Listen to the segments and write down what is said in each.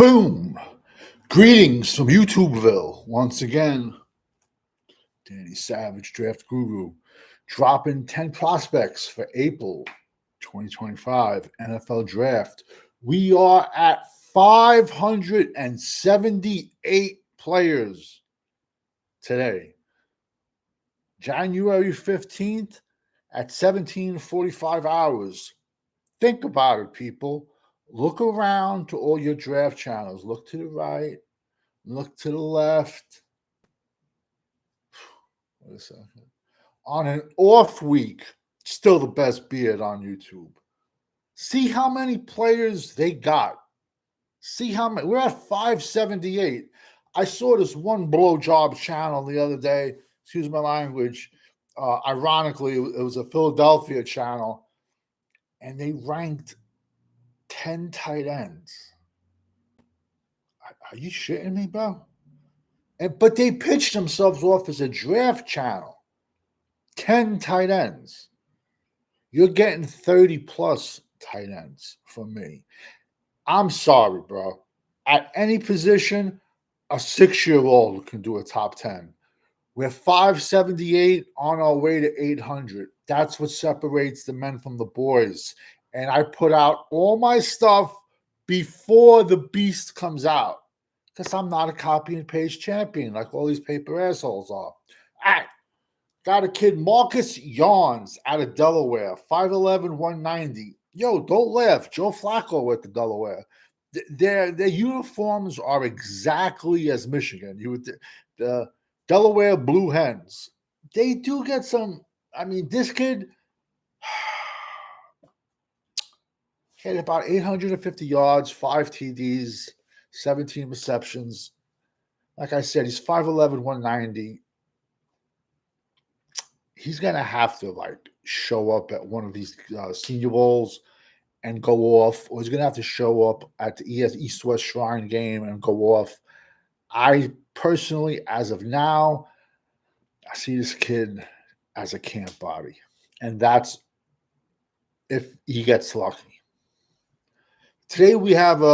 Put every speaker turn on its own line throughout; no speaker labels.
Boom! Greetings from YouTubeville. Once again, Danny Savage, Draft Guru, dropping 10 prospects for April 2025 NFL Draft. We are at 578 players today. January 15th at 17:45 hours. Think about it, people. Look around to all your draft channels. Look to the right. Look to the left. Wait a second. On an off week, still the best beard on YouTube. See how many players they got. See how many. We're at 578. I saw this one blowjob channel the other day. Excuse my language. Ironically, it was a Philadelphia channel, and they ranked 10 tight ends. Are you shitting me, bro? But they pitched themselves off as a draft channel. 10 tight ends. You're getting 30 plus tight ends from me. I'm sorry, bro. At any position, a 6-year-old can do a top 10. We're 578 on our way to 800. That's what separates the men from the boys. And I put out all my stuff before the beast comes out. Because I'm not a copy and paste champion like all these paper assholes are. All right. Got a kid, Marcus Yawns, out of Delaware, 5'11", 190. Yo, don't laugh. Joe Flacco with the Delaware. Their uniforms are exactly as Michigan. The Delaware Blue Hens. They do get some. I mean, this kid had about 850 yards, 5 TDs, 17 receptions. Like I said, he's 5'11", 190. He's going to have to, show up at one of these Senior Bowls and go off, or he's going to have to show up at the East-West Shrine game and go off. I personally, as of now, I see this kid as a camp body, and that's if he gets lucky. Today we have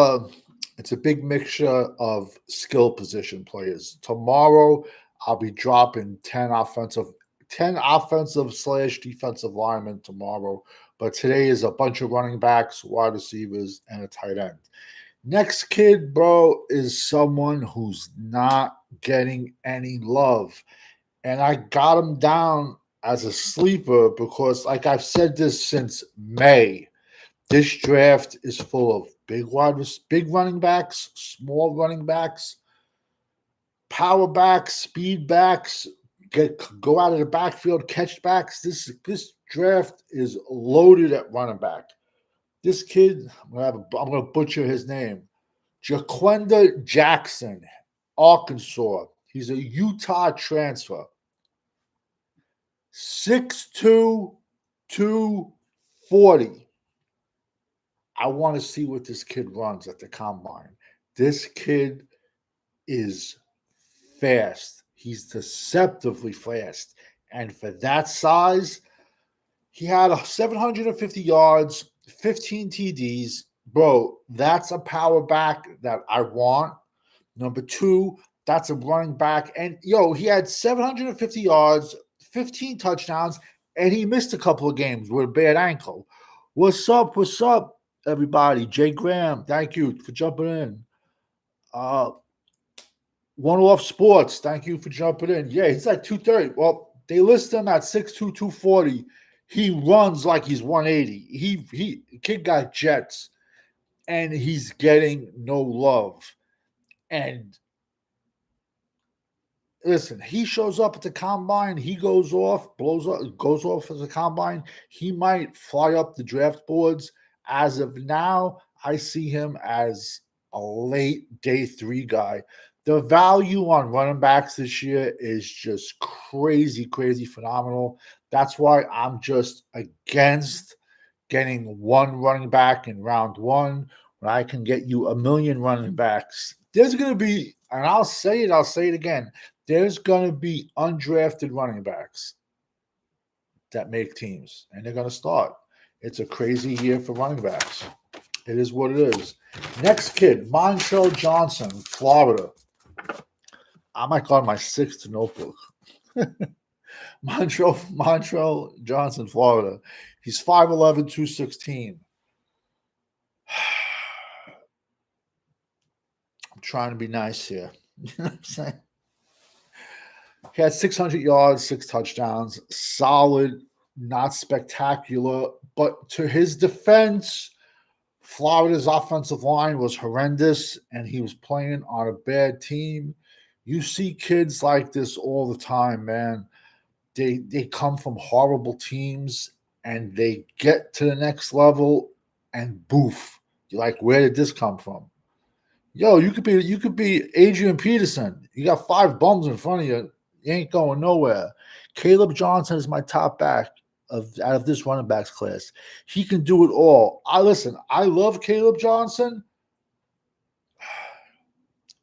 it's a big mixture of skill position players. Tomorrow I'll be dropping 10 offensive/defensive linemen tomorrow, but today is a bunch of running backs, wide receivers, and a tight end. Next kid, bro, is someone who's not getting any love. And I got him down as a sleeper because, like I've said this since May, this draft is full of big running backs, small running backs, power backs, speed backs, go out of the backfield, catch backs. This draft is loaded at running back. This kid, I'm going to butcher his name, Jaquenda Jackson, Arkansas. He's a Utah transfer. 6'2", 240. I want to see what this kid runs at the combine. This kid is fast. He's deceptively fast. And for that size, he had 750 yards, 15 TDs. Bro, that's a power back that I want. Number 2, that's a running back. And, he had 750 yards, 15 touchdowns, and he missed a couple of games with a bad ankle. What's up, everybody? Jay Graham, thank you for jumping in. One Off Sports, thank you for jumping in. Yeah, he's like 230. Well, they list him at 6'2", 240. He runs like he's 180. Kid got jets, and he's getting no love. And listen, he shows up at the combine. He goes off at the combine. He might fly up the draft boards. As of now, I see him as a late day 3 guy. The value on running backs this year is just crazy, crazy phenomenal. That's why I'm just against getting one running back in round 1 when I can get you a million running backs. There's going to be, and I'll say it again, there's going to be undrafted running backs that make teams, and they're going to start. It's a crazy year for running backs. It is what it is. Next kid, Montrell Johnson, Florida. I might call it my sixth notebook. Montrell Johnson, Florida. He's 5'11", 216. I'm trying to be nice here. You know what I'm saying? He had 600 yards, 6 touchdowns. Solid, not spectacular. But to his defense, Florida's offensive line was horrendous, and he was playing on a bad team. You see kids like this all the time, man. They come from horrible teams, and they get to the next level, and boof. You're like, where did this come from? Yo, you could be Adrian Peterson. You got 5 bums in front of you. You ain't going nowhere. Caleb Johnson is my top back out of this running backs class. He can do it all. I love Caleb Johnson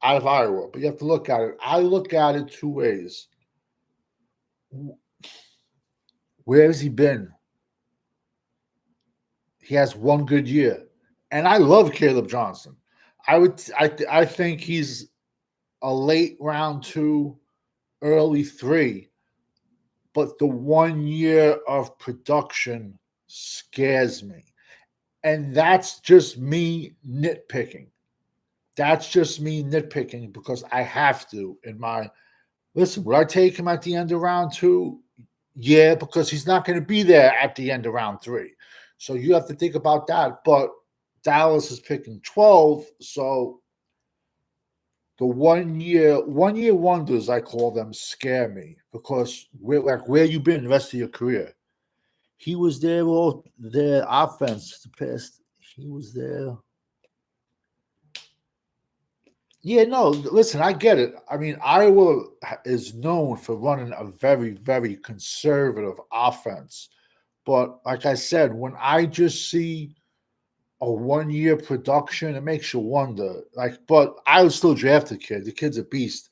out of Iowa, but you have to look at it. I look at it 2 ways. Where has he been? He has 1 good year. And I love Caleb Johnson. I think he's a late round 2, early 3, but the 1 year of production scares me. And that's just me nitpicking. Because I have to listen, would I take him at the end of round 2? Yeah, because he's not going to be there at the end of round 3. So you have to think about that. But Dallas is picking 12, so the 1 year wonders, I call them, scare me because where you been the rest of your career? He was there all their offense the past. He was there. Yeah, no, listen, I get it. I mean, Iowa is known for running a very, very conservative offense. But like I said, when I just see a 1 year production, it makes you wonder. But I would still draft the kid. The kid's a beast.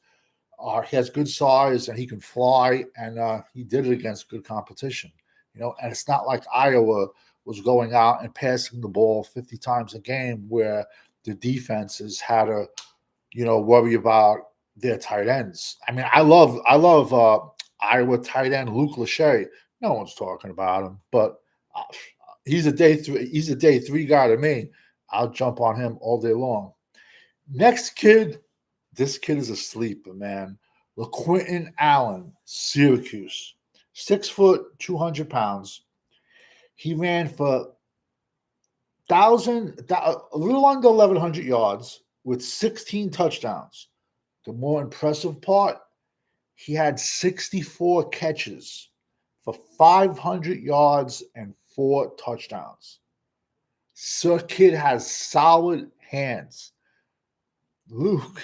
He has good size and he can fly, and he did it against good competition. And it's not like Iowa was going out and passing the ball 50 times a game where the defenses had to, worry about their tight ends. I mean, I love Iowa tight end Luke Lachey. No one's talking about him, but he's a day 3 guy to me. I'll jump on him all day long. Next kid, this kid is a sleeper, man. LaQuinton Allen, Syracuse, 6 foot, 200 pounds. He ran for a little under 1,100 yards with 16 touchdowns. The more impressive part, he had 64 catches for 500 yards and 4 touchdowns. So kid has solid hands. Luke.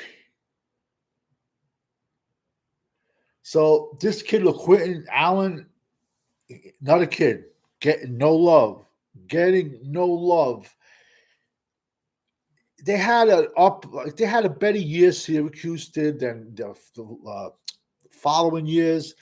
So this kid, LaQuinton Allen, another kid, getting no love. They had a better year, Syracuse did, than the following years.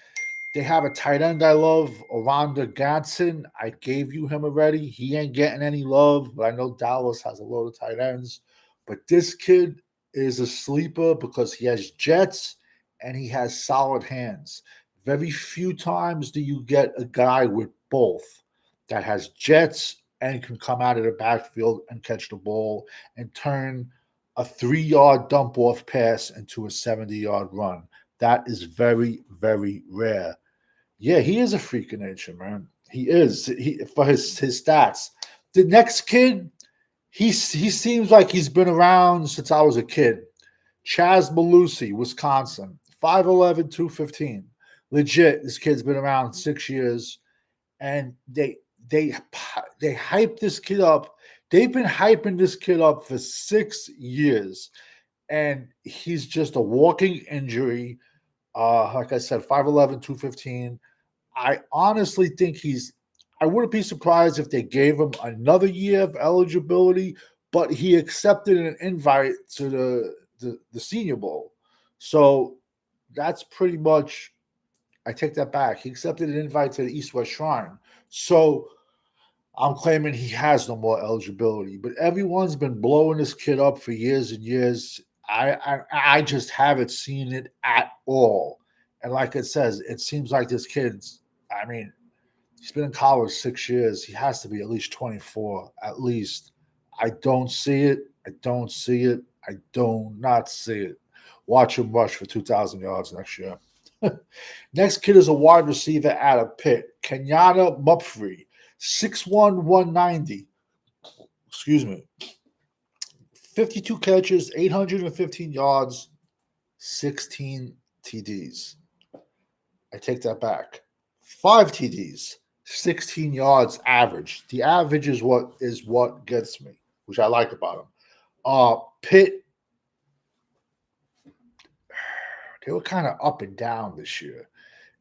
They have a tight end I love, Orlando Gadsden. I gave you him already. He ain't getting any love, but I know Dallas has a load of tight ends. But this kid is a sleeper because he has jets and he has solid hands. Very few times do you get a guy with both that has jets and can come out of the backfield and catch the ball and turn a 3-yard dump-off pass into a 70-yard run. That is very, very rare. Yeah, he is a freak of nature, man. He is. For his stats. The next kid, he seems like he's been around since I was a kid. Chaz Malusi, Wisconsin, 5'11", 215. Legit, this kid's been around 6 years, and they hype this kid up. They've been hyping this kid up for 6 years, and he's just a walking injury. Like I said, 5'11", 215. I honestly think I wouldn't be surprised if they gave him another year of eligibility, but he accepted an invite to the Senior Bowl. So that's pretty much, I take that back. He accepted an invite to the East-West Shrine. So I'm claiming he has no more eligibility, but everyone's been blowing this kid up for years and years. I just haven't seen it at all. And like it says, it seems like this kid's, I mean, he's been in college 6 years. He has to be at least 24, at least. I don't see it. I don't see it. I do not see it. Watch him rush for 2,000 yards next year. Next kid is a wide receiver out of Pitt, Kenyatta Mupfree, 6'1", 190. Excuse me. 52 catches, 815 yards, 16 TDs. I take that back. 5 TDs, 16 yards average. The average is what gets me, which I like about him. Pitt, they were kind of up and down this year.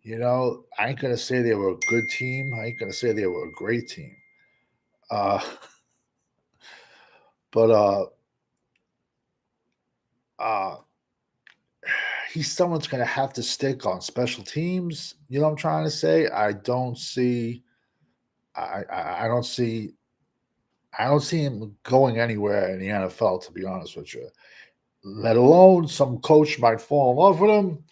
You know, I ain't gonna say they were a good team. I ain't gonna say they were a great team. Uh, but uh, he's someone's gonna have to stick on special teams. You know what I'm trying to say? I don't see him going anywhere in the NFL, to be honest with you. Let alone some coach might fall in love with him.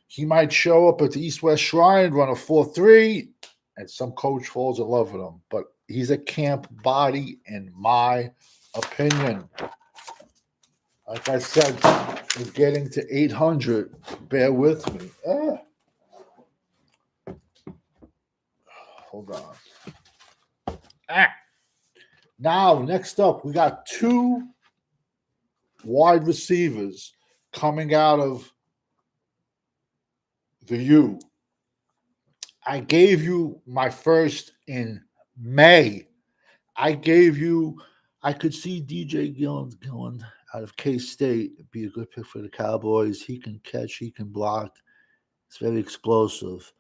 He might show up at the East West Shrine, run a 4.3, and some coach falls in love with him. But he's a camp body, in my opinion. Like I said, we're getting to 800. Bear with me. Hold on. Now, next up, we got 2 wide receivers coming out of the U. I gave you my first in May. I could see DJ Gillens going out of K-State, be a good pick for the Cowboys. He can catch, he can block. It's very explosive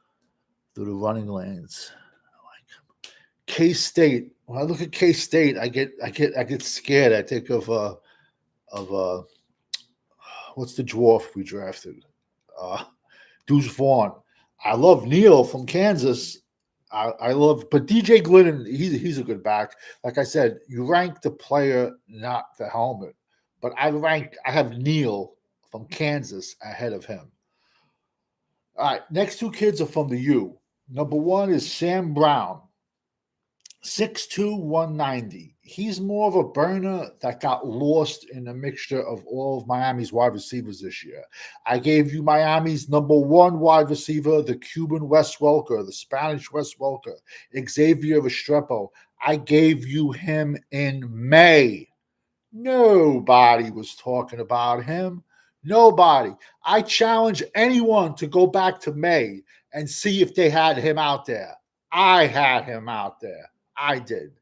through the running lanes. I like him. K-State. When I look at K-State, I get scared. I think of what's the dwarf we drafted? Deuce Vaughn. I love Neal from Kansas. I love, but DJ Glidden, he's a good back. Like I said, you rank the player, not the helmet. But I have Neal from Kansas ahead of him. All right, next 2 kids are from the U. Number 1 is Sam Brown, 6'2", 190. He's more of a burner that got lost in the mixture of all of Miami's wide receivers this year. I gave you Miami's number 1 wide receiver, the Cuban Wes Welker, the Spanish Wes Welker, Xavier Restrepo. I gave you him in May. Nobody was talking about him. Nobody. I challenge anyone to go back to May and see if they had him out there. I had him out there. I did.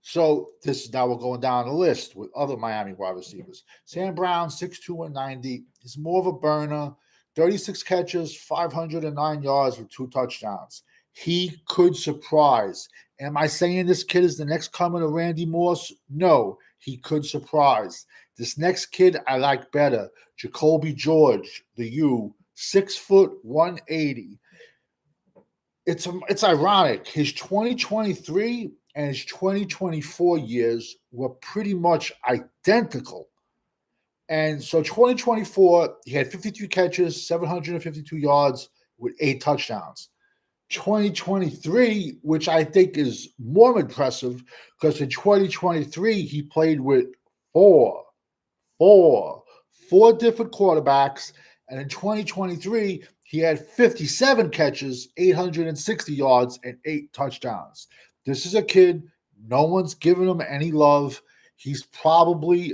So this is now we're going down the list with other Miami wide receivers. Sam Brown, 6'2", 190. He's more of a burner. 36 catches, 509 yards with 2 touchdowns. He could surprise. Am I saying this kid is the next coming of Randy Moss? No, he could surprise. This next kid I like better. Jacoby George, the U, 6 foot, 180. It's ironic. His 2023 and his 2024 years were pretty much identical. And so 2024, he had 53 catches, 752 yards with 8 touchdowns. 2023, which I think is more impressive, because in 2023, he played with four different quarterbacks. And in 2023, he had 57 catches, 860 yards, and 8 touchdowns. This is a kid, no one's giving him any love. He's probably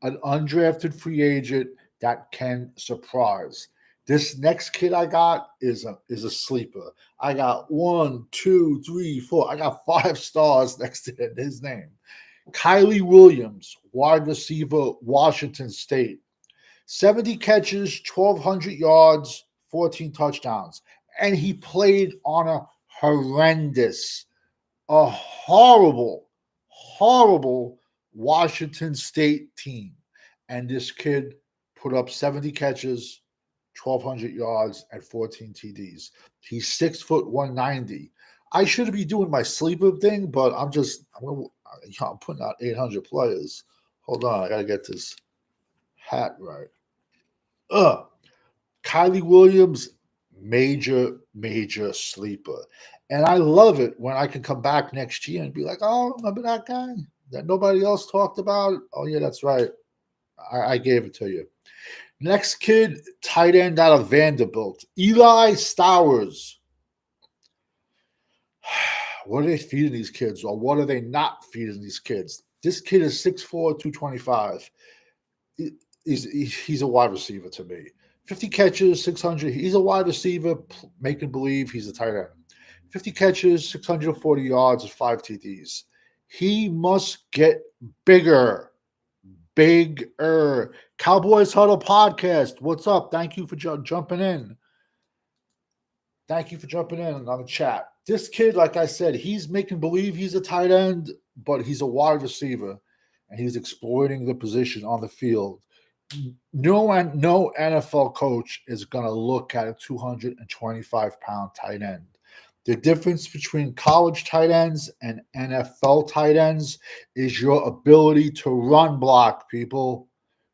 an undrafted free agent that can surprise. This next kid I got is a sleeper. I got 1, 2, 3, 4. I got 5 stars next to his name. Kylie Williams, wide receiver, Washington State. 70 catches, 1,200 yards, 14 touchdowns. And he played on a horrible Washington State team. And this kid put up 70 catches, 1,200 yards, and 14 TDs. He's 6 foot, 190. I should be doing my sleeper thing, but I'm putting out 800 players. Hold on, I gotta get this hat right. Kylie Williams, major sleeper. And I love it when I can come back next year and be like, oh, remember that guy that nobody else talked about? Oh, yeah, that's right. I gave it to you. Next kid, tight end out of Vanderbilt, Eli Stowers. What are they feeding these kids, or what are they not feeding these kids? This kid is 6'4", 225. He's a wide receiver to me. 50 catches, 600. He's a wide receiver, making believe he's a tight end. 50 catches, 640 yards, and 5 TDs. He must get bigger. Bigger. Cowboys Huddle Podcast. What's up? Thank you for jumping in. Thank you for jumping in on the chat. This kid, like I said, he's making believe he's a tight end, but he's a wide receiver, and he's exploiting the position on the field. No NFL coach is going to look at a 225-pound tight end. The difference between college tight ends and NFL tight ends is your ability to run block, people.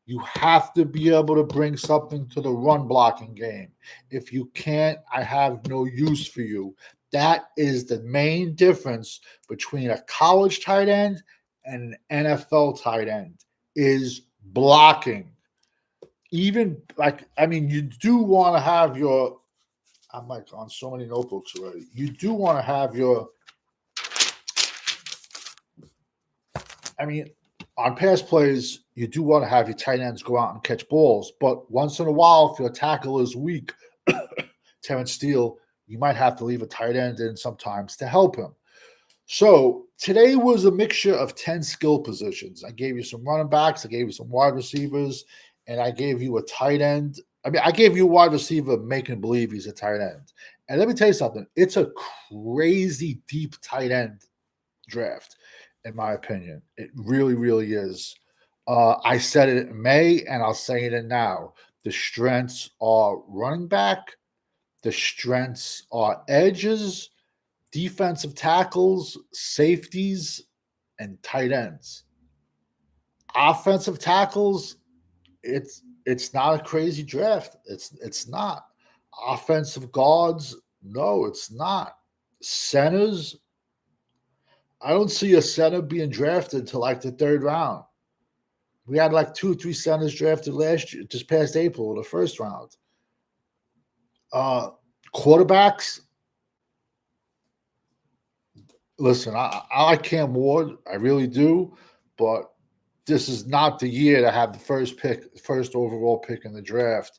You have to be able to bring something to the run blocking game. If you can't, I have no use for you. That is the main difference between a college tight end and an NFL tight end, is blocking. Even you do want to have your, I'm like on so many notebooks already. You do want to have your, on pass plays, you do want to have your tight ends go out and catch balls. But once in a while, if your tackle is weak, Terrence Steele, you might have to leave a tight end in sometimes to help him. So today was a mixture of 10 skill positions. I gave you some running backs, I gave you some wide receivers, and I gave you a tight end. I gave you a wide receiver making believe he's a tight end. And let me tell you something. It's a crazy deep tight end draft, in my opinion. It really, really is. I said it in May, and I'll say it now. The strengths are running back. The strengths are edges, defensive tackles, safeties, and tight ends. Offensive tackles, it's not a crazy draft. It's not. Offensive guards, no, it's not. Centers, I don't see a center being drafted to like the third round. We had like 2 or 3 centers drafted last year, just past April, the first round. Quarterbacks, listen, I like Cam Ward, I really do, but this is not the year to have the first overall pick in the draft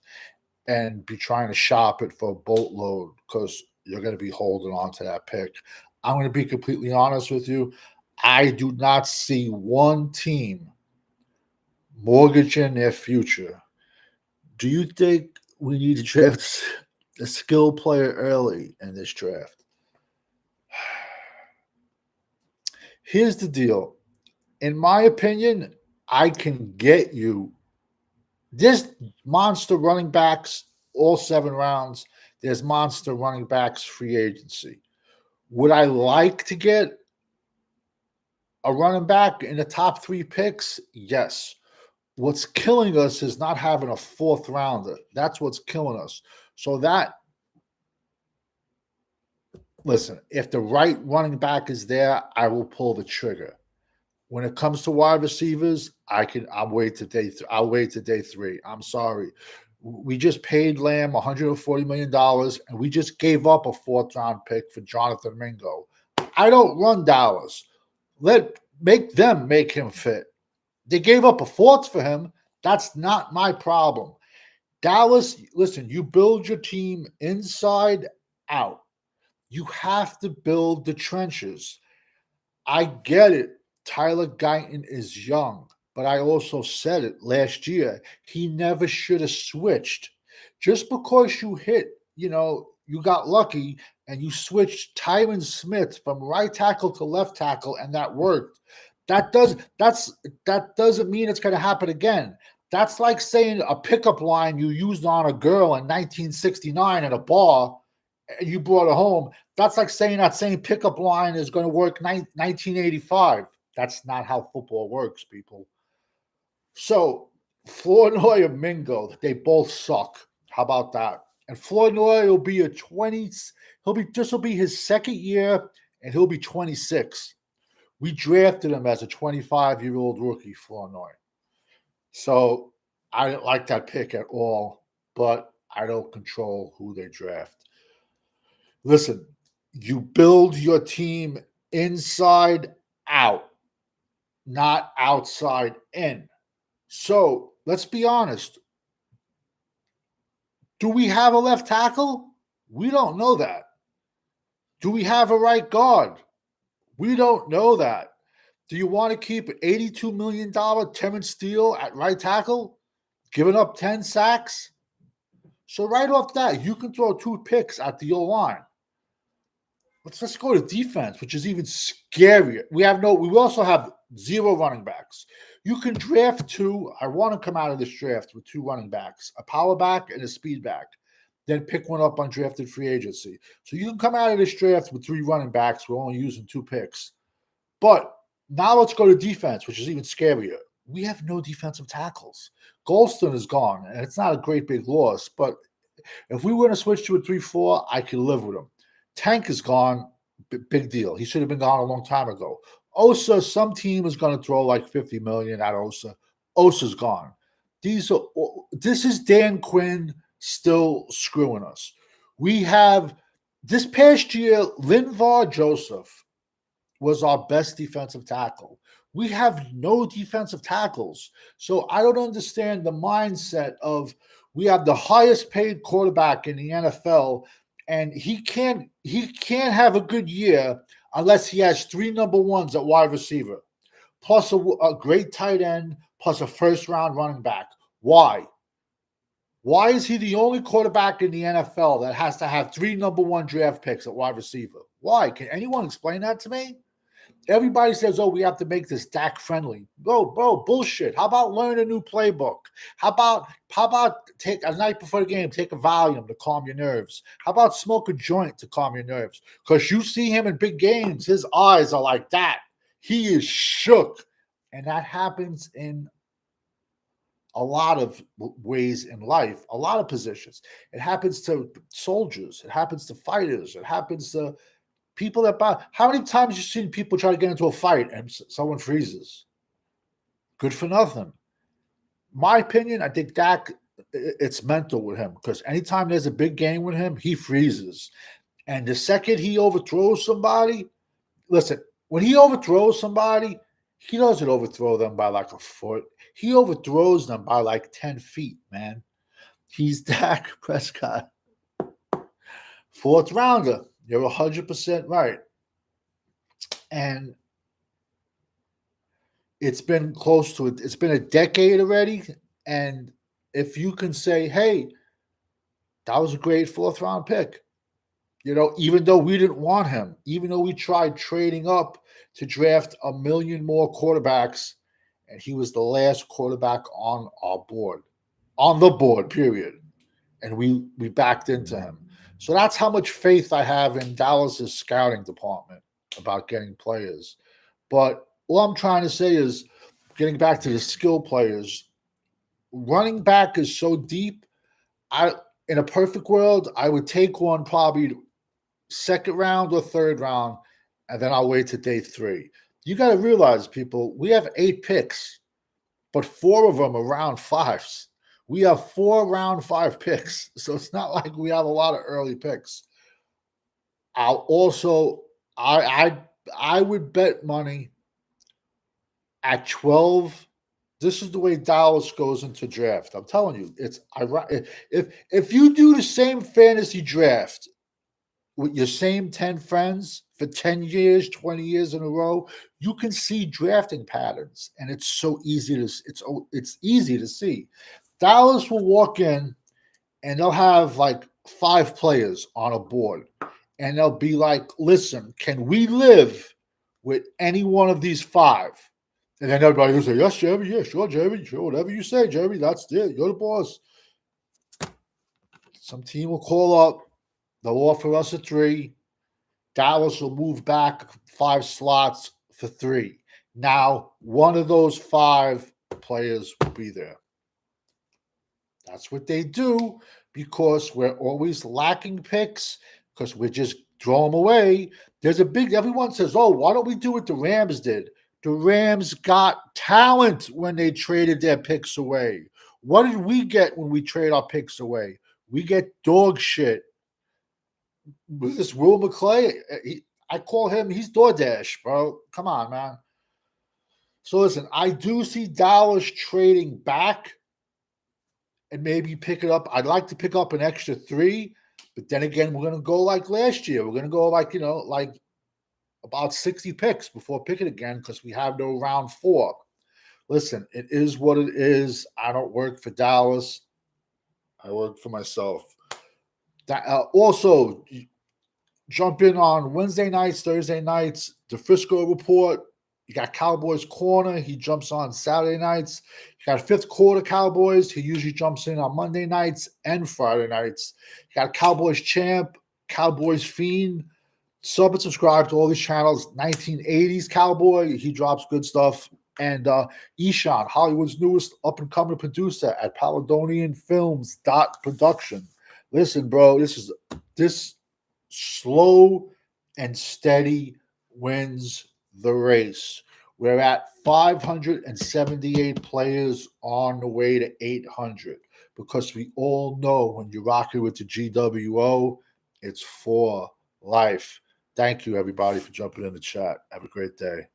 and be trying to shop it for a boatload, because you're going to be holding on to that pick. I'm going to be completely honest with you. I do not see one team mortgaging their future. Do you think we need to draft a skill player early in this draft? Here's the deal. In my opinion, I can get you this monster running backs all 7 rounds. There's monster running backs free agency. Would I like to get a running back in the top 3 picks? Yes. What's killing us is not having a 4th rounder. That's what's killing us. So listen, if the right running back is there, I will pull the trigger. When it comes to wide receivers, I'll wait to day 3. I'll wait to day 3. I'm sorry. We just paid Lamb $140 million, and we just gave up a 4th round pick for Jonathan Mingo. I don't run Dallas. Make them make him fit. They gave up a 4th for him. That's not my problem. Dallas, listen, you build your team inside out. You have to build the trenches. I get it. Tyler Guyton is young, but I also said it last year. He never should have switched. Just because you you got lucky and you switched Tyron Smith from right tackle to left tackle and that worked. That doesn't mean it's going to happen again. That's like saying a pickup line you used on a girl in 1969 at a bar and you brought it home. That's like saying that same pickup line is going to work 1985. That's not how football works, people. So Flournoy and Mingo, they both suck. How about that? And Flournoy will be a 20. This will be his second year, and he'll be 26. We drafted him as a 25-year-old rookie, Flournoy. So I didn't like that pick at all, but I don't control who they draft. Listen, you build your team inside out, not outside in. So let's be honest. Do we have a left tackle? We don't know that. Do we have a right guard? We don't know that. Do you want to keep $82 million Terrence Steele at right tackle, giving up 10 sacks? So right off that, you can throw 2 picks at the O-line. Let's go to defense, which is even scarier. We also have 0 running backs. You can draft 2. I want to come out of this draft with 2 running backs, a power back and a speed back. Then pick one up on drafted free agency. So you can come out of this draft with 3 running backs. We're only using 2 picks. But now let's go to defense, which is even scarier. We have no defensive tackles. Golston is gone, and it's not a great big loss. But if we were to switch to a 3-4, I could live with him. Tank is gone. Big deal. He should have been gone a long time ago. Osa, some team is going to throw like $50 million at Osa. Osa's gone. This is Dan Quinn still screwing us. We have this past year, Linvar Joseph was our best defensive tackle. We have no defensive tackles. So I don't understand the mindset of we have the highest paid quarterback in the NFL, and he can't have a good year unless he has 3 number ones at wide receiver, plus a great tight end, plus a first-round running back. Why? Why is he the only quarterback in the NFL that has to have 3 number 1 draft picks at wide receiver? Why? Can anyone explain that to me? Everybody says, oh, we have to make this Dak friendly. Bro, bullshit. How about learn a new playbook? How about take a night before the game, take a Valium to calm your nerves? How about smoke a joint to calm your nerves? Because you see him in big games, his eyes are like that. He is shook. And that happens in a lot of ways in life, a lot of positions. It happens to soldiers. It happens to fighters. It happens to people that buy. How many times have you seen people try to get into a fight and someone freezes? Good for nothing. My opinion, I think Dak, it's mental with him because anytime there's a big game with him, he freezes. And the second he overthrows somebody, listen, when he overthrows somebody, he doesn't overthrow them by like a foot. He overthrows them by like 10 feet, man. He's Dak Prescott. 4th rounder. You're 100% right. And it's been close to it. It's been a decade already. And if you can say, hey, that was a great 4th round pick, even though we didn't want him, even though we tried trading up to draft 1 million more quarterbacks, and he was the last quarterback on the board, period. And we backed into him. So that's how much faith I have in Dallas's scouting department about getting players. But all I'm trying to say is, getting back to the skill players, running back is so deep. In a perfect world, I would take one probably 2nd round or 3rd round, and then I'll wait to day 3. You got to realize, people, we have 8 picks, but 4 of them are round 5s. We have 4 round 5 picks, so it's not like we have a lot of early picks. I would bet money at 12. This is the way Dallas goes into draft. I'm telling you, it's ironic. If you do the same fantasy draft with your same 10 friends for 10 years, 20 years in a row, you can see drafting patterns, and it's so easy it's easy to see. Dallas will walk in and they'll have like 5 players on a board, and they'll be like, listen, can we live with any one of these 5? And then everybody will say, yes, Jeremy, yeah, sure, Jeremy, sure, whatever you say, Jeremy, that's it, you're the boss. Some team will call up, They'll offer us a 3. Dallas will move back 5 slots for 3. Now, one of those 5 players will be there. That's what they do because we're always lacking picks because we just throw them away. Everyone says, oh, why don't we do what the Rams did? The Rams got talent when they traded their picks away. What did we get when we trade our picks away? We get dog shit. This Will McClay, I call him, he's DoorDash, bro. Come on, man. So listen, I do see Dallas trading back and maybe pick it up. I'd like to pick up an extra 3, but then again, we're going to go like last year. We're going to go like about 60 picks before picking again because we have no round 4. Listen, it is what it is. I don't work for Dallas. I work for myself. Also, jump in on Wednesday nights, Thursday nights, the Frisco Report. You got Cowboys Corner. He jumps on Saturday nights. You got Fifth Quarter Cowboys. He usually jumps in on Monday nights and Friday nights. You got Cowboys Champ, Cowboys Fiend. Sub and subscribe to all these channels. 1980s Cowboy. He drops good stuff. And Eshan, Hollywood's newest up-and-coming producer at Paladonian Films Production. Listen, bro, this slow and steady wins the race. We're at 578 players on the way to 800 because we all know when you're rocking with the GWO, it's for life. Thank you, everybody, for jumping in the chat. Have a great day.